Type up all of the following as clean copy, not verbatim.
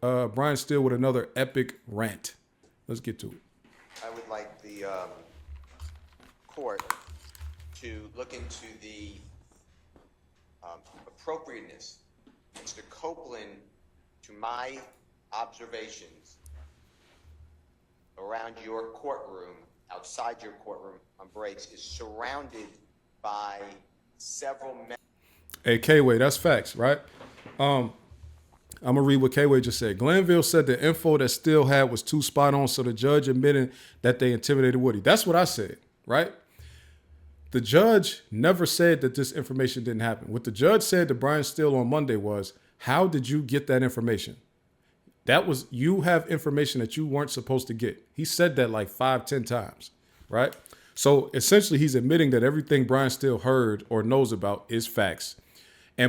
Brian Steele with another epic rant. Let's get to it. I would like the court to look into the appropriateness, Mr. Copeland, to my observations around your courtroom, outside your courtroom on breaks, is surrounded by several men. Hey, K-Way, that's facts, right? I'm going to read what K-Way just said. Glanville said the info that Steele had was too spot on, so the judge admitted that they intimidated Woody. That's what I said, right? The judge never said that this information didn't happen. What the judge said to Brian Steele on Monday was, how did you get that information? That was, you have information that you weren't supposed to get. He said that like 5-10 times, right? So essentially he's admitting that everything Brian Steele heard or knows about is facts.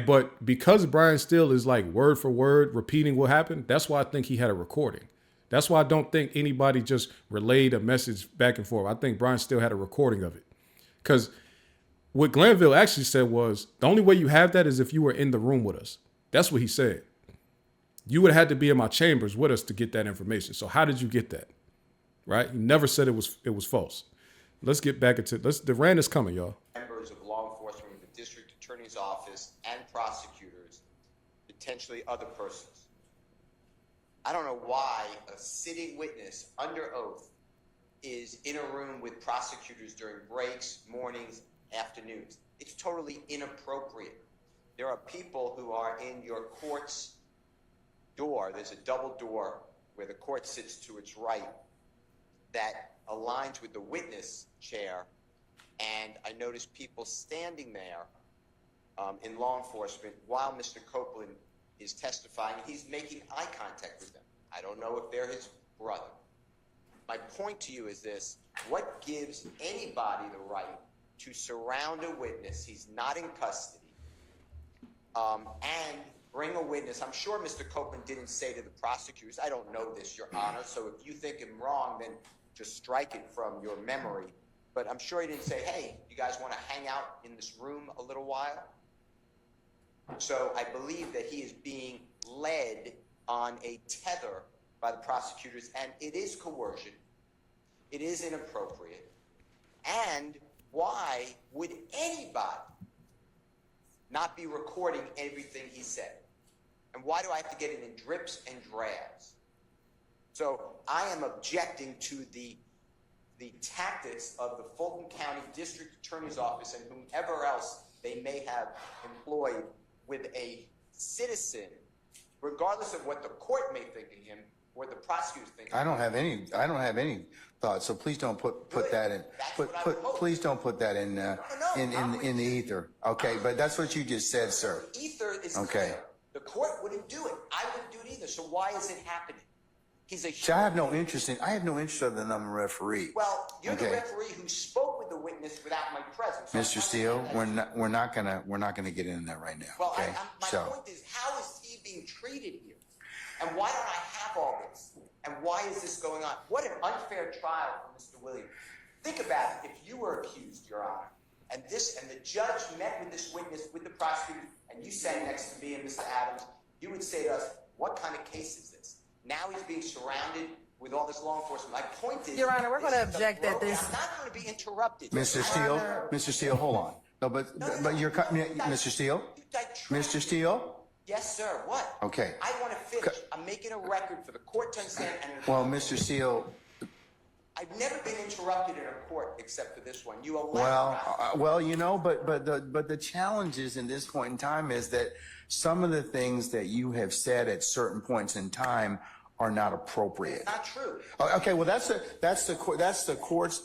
But because Brian Steele is like word for word repeating what happened, that's why I think he had a recording. That's why I don't think anybody just relayed a message back and forth. I think Brian Steele had a recording of it. Because what Glanville actually said was, the only way you have that is if you were in the room with us. That's what he said. You would have had to be in my chambers with us to get that information. So how did you get that? Right? He never said it was false. Let's get back into the rant is coming, y'all. Members of law enforcement, the district attorney's office, and prosecutors, potentially other persons. I don't know why a sitting witness under oath is in a room with prosecutors during breaks, mornings, afternoons. It's totally inappropriate. There are people who are in your court's door. There's a double door where the court sits to its right that aligns with the witness chair. And I noticed people standing there in law enforcement while Mr. Copeland is testifying. He's making eye contact with them. I don't know if they're his brother. My point to you is this: what gives anybody the right to surround a witness? He's not in custody. And bring a witness. I'm sure Mr. Copeland didn't say to the prosecutors, I don't know this, Your Honor, so if you think I'm wrong, then just strike it from your memory. But I'm sure he didn't say, hey, you guys want to hang out in this room a little while? So I believe that he is being led on a tether by the prosecutors, and it is coercion. It is inappropriate. And why would anybody not be recording everything he said? And why do I have to get it in drips and drabs? So I am objecting to the tactics of the Fulton County District Attorney's Office and whomever else they may have employed with a citizen, regardless of what the court may think of him or the prosecutors think. I don't have any thoughts. So please don't put that in. Please don't put that in in the ether. Okay, but that's what you just said, sir. The ether is okay. Clear. The court wouldn't do it. I wouldn't do it either. So why is it happening? He's a. See, I have no interest other than I'm a referee. Well, you're the referee who spoke with the witness without my presence. Mr. Steele, we're not gonna get into that right now. Well, okay? my point is, how is he being treated here? And why don't I have all this? And why is this going on? What an unfair trial for Mr. Williams. Think about it. If you were accused, Your Honor, and the judge met with this witness, with the prosecutor, and you sat next to me and Mr. Adams, you would say to us, what kind of case is this? Now he's being surrounded with all this law enforcement. My point is, Your Honor, we're going to object that this. I'm not going to be interrupted. Mr. Steele, hold on. No, but you're Mr. Steele? Mr. Steele? Yes, sir. What? Okay. I want to finish. I'm making a record for the court to understand. Well, Mr. Steele. I've never been interrupted in a court except for this one. You allow. Well, you know, but the challenges in this point in time is that some of the things that you have said at certain points in time are not appropriate. It's not true. Okay. Well, that's the court's.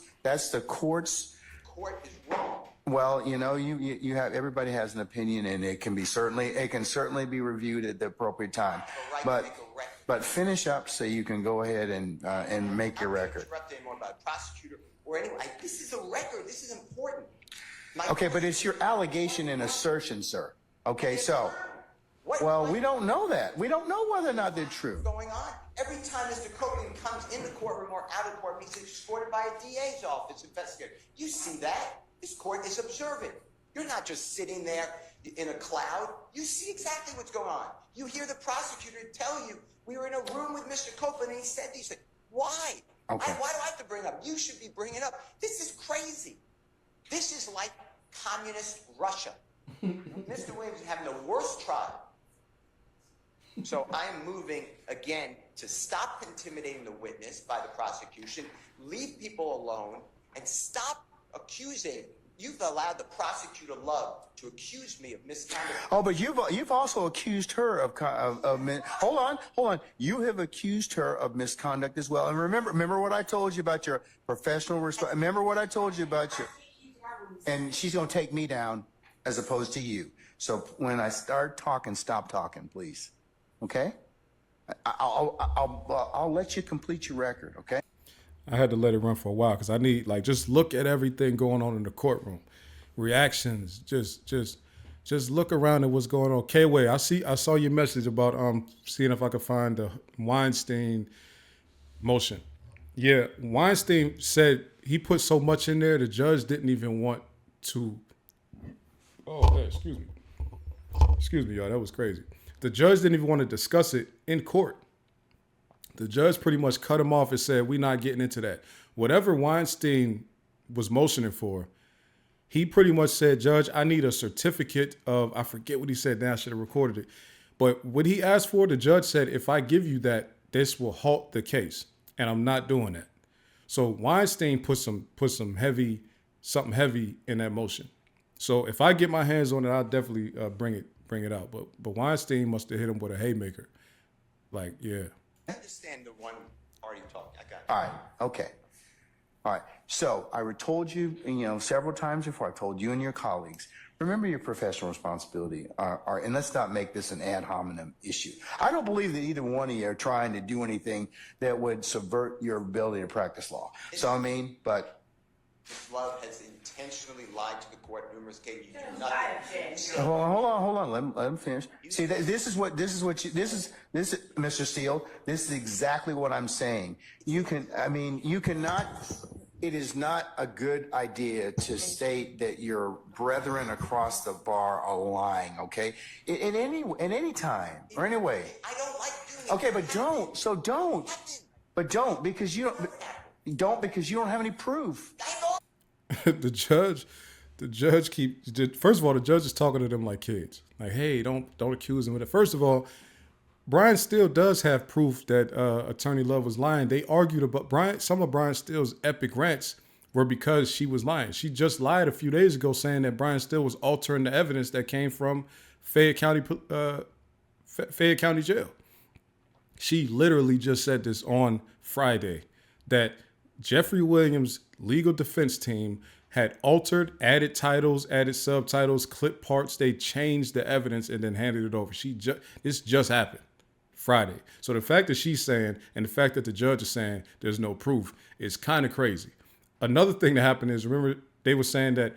Court is wrong. Well, you know, you have, everybody has an opinion, and it can certainly be reviewed at the appropriate time. But finish up so you can go ahead and make your record. I'm not interrupt anymore about a prosecutor or anyone. This is a record. This is important. Okay, but it's your allegation and assertion, sir. Okay, so, well, we don't know that. We don't know whether or not they're true. What's going on? Every time Mr. Copeland comes in the courtroom or out of the courtroom, he's escorted by a DA's office investigator. You see that? This court is observant. You're not just sitting there in a cloud. You see exactly what's going on. You hear the prosecutor tell you We were in a room with Mr. Copeland, and he said these things. Why? Okay. Why do I have to bring it up? You should be bringing it up. This is crazy. This is like communist Russia. Mr. Williams is having the worst trial. So I am moving, again, to stop intimidating the witness by the prosecution, leave people alone, and stop accusing. You've allowed the prosecutor Love to accuse me of misconduct. Oh, but you've also accused her of hold on. You have accused her of misconduct as well. And remember what I told you about your professional response. Remember what I told you about your. And she's going to take me down as opposed to you. So when I start talking, stop talking, please. Okay? I'll let you complete your record. Okay? I had to let it run for a while because I need just look at everything going on in the courtroom, reactions. Just look around at what's going on. K-Way, I saw your message about seeing if I could find the Weinstein motion. Yeah, Weinstein said he put so much in there the judge didn't even want to. Oh, hey, excuse me, y'all. That was crazy. The judge didn't even want to discuss it in court. The judge pretty much cut him off and said, we're not getting into that. Whatever Weinstein was motioning for, he pretty much said, Judge, I need a certificate of, I forget what he said now, I should have recorded it. But what he asked for, the judge said, if I give you that, this will halt the case. And I'm not doing that. So Weinstein put something heavy in that motion. So if I get my hands on it, I'll definitely bring it out. But Weinstein must have hit him with a haymaker. Like, yeah. I understand the one party talking. I got it. All right. Okay. All right. So I told you, several times before, I told you and your colleagues, remember your professional responsibility. And let's not make this an ad hominem issue. I don't believe that either one of you are trying to do anything that would subvert your ability to practice law. So, but. Love has intentionally lied to the court numerous cases. You do nothing. Hold on. Let him finish. See, this is Mr. Steele. This is exactly what I'm saying. You cannot. It is not a good idea to state that your brethren across the bar are lying. Okay, in any time or any way. I don't like doing it. Okay, but don't. So don't. But don't because you don't because you don't have any proof. the judge first of all, the judge is talking to them like kids. Like, hey, don't accuse him of it. First of all, Brian Steele does have proof that Attorney Love was lying. They argued about some of Brian Steele's epic rants were because she was lying. She just lied a few days ago saying that Brian Steele was altering the evidence that came from Fayette County Jail. She literally just said this on Friday, that Jeffrey Williams' legal defense team had altered, added titles, added subtitles, clipped parts. They changed the evidence and then handed it over. This just happened Friday. So the fact that she's saying and the fact that the judge is saying there's no proof is kind of crazy. Another thing that happened is, remember, they were saying that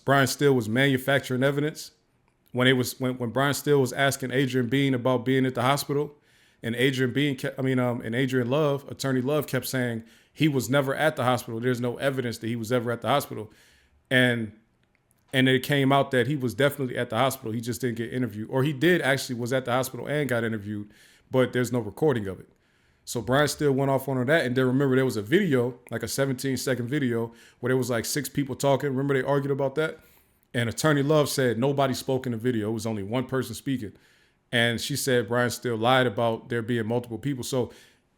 Brian Steele was manufacturing evidence when Brian Steele was asking Adrian Bean about being at the hospital. And Adrian Love, Attorney Love, kept saying he was never at the hospital. There's no evidence that he was ever at the hospital. And it came out that he was definitely at the hospital. He just didn't get interviewed. Or he was at the hospital and got interviewed, but there's no recording of it. So Brian Steele went off on that. And then remember, there was a video, like a 17-second video, where there was like 6 people talking. Remember they argued about that? And Attorney Love said nobody spoke in the video. It was only one person speaking. And she said Brian Steele lied about there being multiple people. So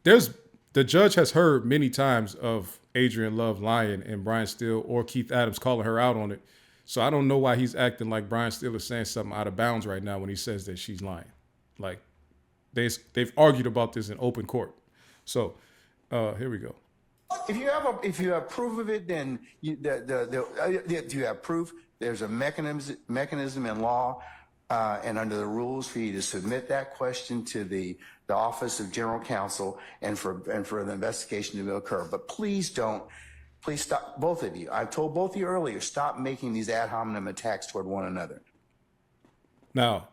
the judge has heard many times of Adrian Love lying and Brian Steele or Keith Adams calling her out on it. So I don't know why he's acting like Brian Steele is saying something out of bounds right now when he says that she's lying. Like, they've argued about this in open court. So here we go. If you have proof of it, then you have proof. There's a mechanism in law and under the rules for you to submit that question to the Office of General Counsel and for the investigation to occur. But please stop, both of you. I told both of you earlier, stop making these ad hominem attacks toward one another. Now,